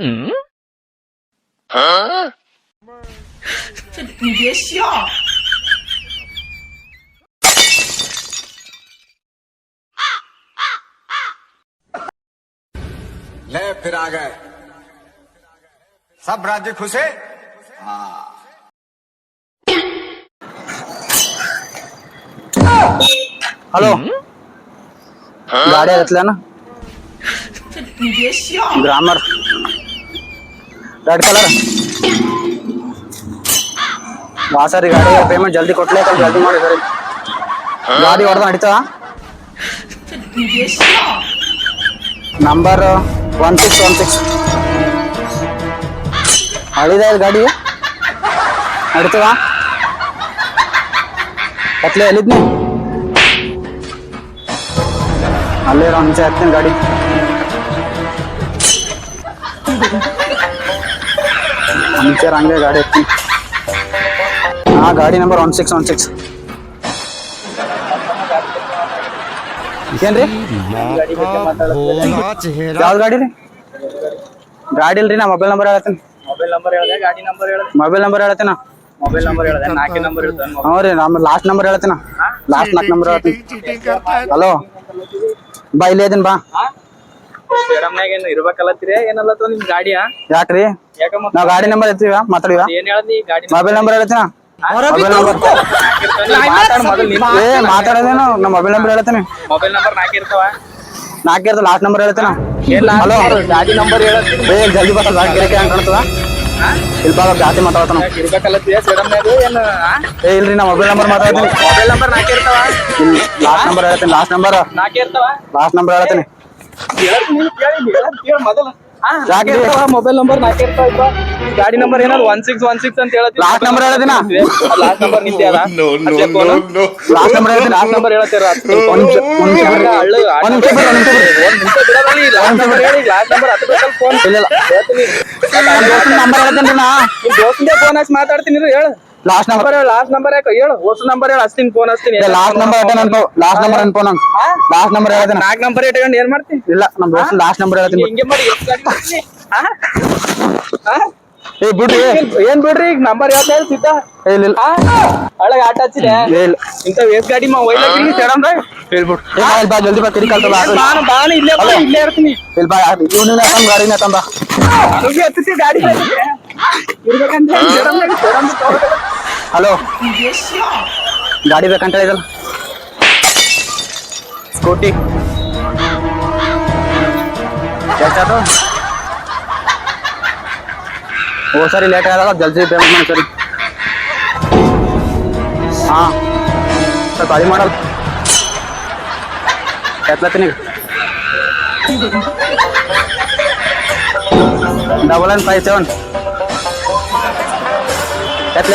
你别笑。ले फिर आ गए सब राज्य खुश है हॅलो गाडी घेतल्या ना 你别笑。 ग्रामर रेड कलर ಸರಿ ಗಾಡಿ ಪೇಮೆಂಟ್ ಜಲ್ದಿ ಕೊಟ್ಲೆ ಜಲ್ದಿ ಮಾಡಿ ಸರಿ ಗಾಡಿ ಹೊಡೆದ ನಡೀತಾ 你别笑。ನಂಬರ್ 1616 ಹಳಿದ ಗಾಡಿ ನಡೀತದ ಕತ್ಲೆ ಎಲ್ಲಿದ್ನಿ ಅಲ್ಲೇ ಅಂಚೆ ಹತ್ತೀನಿ ಗಾಡಿ ಅಂಚೆ ಹಂಗೆ ಗಾಡಿ ಹತ್ತೀನಿ ಹಾ ಗಾಡಿ ನಂಬರ್ 1616 ಏನ್ರಿ ಯಾವ್ದು ಗಾಡಿ ರೀ ಗಾಡಿ ಇಲ್ರಿ ನಾ ಮೊಬೈಲ್ ನಂಬರ್ ಹೇಳತ್ತೀನಿ ಮೊಬೈಲ್ ನಂಬರ್ ಹೇಳ್ದೆ ಗಾಡಿ ನಂಬರ್ ಹೇಳ್ದೆ ಮೊಬೈಲ್ ನಂಬರ್ ಹೇಳತ್ತೀನ ಮೊಬೈಲ್ ನಂಬರ್ ಹೇಳ್ದೆ ನಾಲ್ಕು ನಂಬರ್ ಇರ್ತದೆ ಹ್ಞೂ ರೀ ನಮ್ಮ ಲಾಸ್ಟ್ ನಂಬರ್ ಹೇಳತ್ತೀನ ಲಾಸ್ಟ್ 4 ನಂಬರ್ ಹೇಳ್ತೀನಿ ಹಲೋ ಬಾ ಇಲ್ಲೇ ಇದೀನಿ ಬಾ ಸ್ಟೇಡಮ್ನಾಗ ಏನು ಇರ್ಬೇಕಲ್ಲತ್ತೀರಿ ಏನಲ್ಲತ್ತ ನಿಮ್ ಗಾಡಿಯಾ ಯಾಕ್ರಿ ಯಾಕಮ್ಮ ನಾವ್ ಗಾಡಿ ನಂಬರ್ ಎತ್ತೀವ ಮಾತಾಡಿವ ಏನ್ ಹೇಳದಿ ಗಾಡಿ ಮೊಬೈಲ್ ನಂಬರ್ ಹೇಳತ್ತೀನ ಮೊಬೈಲ್ ನಂಬರ್ ಮಾತಾಡ ಮೊದಲು ಏ ಮಾತಾಡೋದೇನು ನಮ್ಮ ಮೊಬೈಲ್ ನಂಬರ್ ಹೇಳ್ತೀನಿ ಮೊಬೈಲ್ ನಂಬರ್ ನಾಲ್ಕು ಇರ್ತಾವ 4 ಇರ್ತದೆ ಲಾಸ್ಟ್ ನಂಬರ್ ಹೇಳ್ತೀನ ಏನ್ ಹಲೋ ಗಾಡಿ ನಂಬರ್ ಹೇಳತ್ತೀನಿ ಏ ಜಲ್ದಿ ಬರ್ತದ ಗಾಡಿ ಗಿರಕ್ಕೆ ಹಂಗೆ ಕಾಣ್ತದ ಸ್ವಲ್ಪ ಜಾಸ್ತಿ ಮಾತಾಡ್ತಾನ ಇರ್ಬೇಕಲ್ಲತ್ತೀರಿ ಸ್ಟೇಡಮ್ನಾಗ ಏನು ಏ ಇಲ್ರಿ ನಾ ಮೊಬೈಲ್ ನಂಬರ್ ಮಾತಾಡ್ತೀನಿ ಮೊಬೈಲ್ ನಂಬರ್ ನಾಲ್ಕು ಇರ್ತಾವ ಲಾಸ್ಟ್ ನಂಬರ್ ಹೇಳ್ತೀನಿ ಲಾಸ್ಟ್ ನಂಬರ್ ನಾಲ್ಕು ಇರ್ತಾವ ಲಾಸ್ಟ್ ನಂಬರ್ ಹೇಳ್ತೀನಿ ನೀನು ಕೇಳಿ ಮೊದಲು ಯಾಕೆ ಮೊಬೈಲ್ ನಂಬರ್ ನಾಲ್ಕು ಇರ್ತಾವ ಗಾಡಿ ನಂಬರ್ ಏನಾದ್ರು 1616 ಅಂತ ಹೇಳತ್ತೀನಿ ಲಾಸ್ಟ್ ನಂಬರ್ ಹೇಳದಿನ ಲಾಸ್ಟ್ ನಂಬರ್ ನಿಂತೆ ಅದ ಲಾಸ್ಟ್ ನಂಬರ್ ಹೇಳ್ತೀನಿ ಲಾಸ್ಟ್ ನಂಬರ್ ಹೇಳತ್ತೀರ ಒಂದ್ ನಿಮಿಷ ಬಿಡ್ರಿ ಲಾಸ್ಟ್ ನಂಬರ್ ಹತ್ತು ಫೋನ್ ಇಲ್ಲ ನಂಬರ್ ಹೇಳ್ತೀನಿ ನಾ ನಿಮ್ ದೋಸ್ತಿಂದೇ ಫೋನ್ ಹಚ್ಚಿ ಮಾತಾಡ್ತೀನಿ ಹೇಳು ಲಾಸ್ಟ್ ನಂಬರ್ ಲಾಸ್ಟ್ ನಂಬರ್ ಯಾಕೆ ಹೇಳು ಹೊಸ ನಂಬರ್ ಹೇಳು ಹಚ್ತೀನಿ ಫೋನ್ ಹಚ್ತೀನಿ ಲಾಸ್ಟ್ ನಂಬರ್ ಹೇಳ್ತೇನೆ ಅನ್ಕೋ ಲಾಸ್ಟ್ ನಂಬರ್ ಅನ್ಕೋ ನಂಗೆ ಲಾಸ್ಟ್ ನಂಬರ್ ಹೇಳ್ತೇನೆ 4 ನಂಬರ್ ಇಟ್ಕೊಂಡು ಏನ್ ಮಾಡ್ತೀನಿ ಇಲ್ಲ ನಮ್ ದೋಸ್ತ ಲಾಸ್ಟ್ ನಂಬರ್ ಹೇಳ್ತೀನಿ ಹಿಂಗೆ ಮಾಡಿ ಎಷ್ಟು ಗಾಡಿ ಮಾಡ್ತೀನಿ ಏ ಬಿಡ್ರಿ ಏನ್ ಬಿಡ್ರಿ ಈಗ ನಂಬರ್ ಹೇಳ್ತಾ ಹೇಳ್ತಿದ್ದ ಇಲ್ಲ ಒಳಗೆ ಆಟ ಹಚ್ಚಿದೆ ಇಲ್ಲ ಇಂತ ವೇಸ್ ಗಾಡಿ ಒಯ್ಲಾಗ್ರಿ ಸೇಡಂದ ಹೇಳ್ಬಿಟ್ಟು ಏ ಬಾ ಜಲ್ದಿ ಬಾ ಕಿರಿಕಲ್ತಲ್ಲ ಬಾನು ಇಲ್ಲೇ ಬಾ ಇಲ್ಲೇ ಇರ್ತೀನಿ ಇಲ್ಲಿ ಬಾ ಇವ್ನಿನ ಗಾಡಿನ ತಂದ ನುಗ್ಗಿ ಹತ್ತಿಸಿ ಗಾಡಿ ಇರ್ಬೇಕಂತ ಹೇಳಿ ಸೇಡಂದ ಹಲೋ 你别笑。 ಗಾಡಿ ಬೇಕಂತ ಹೇಳಿದಲ್ಲ ಸ್ಕೂಟಿ ಎಷ್ಟಾಯ್ತು ಓ ಸರಿ ಲೇಟ್ ಆದಾಗ ಜಲ್ದಿ ಪೇಮೆಂಟ್ ಮಾಡಿ ಸರಿ ಹಾ ಸ್ವಲ್ಪ ಅಡಿ ಮಾಡಲ್ಲ ಎತ್ಲತ್ತೀನಿ 9957 ಎತ್ಲ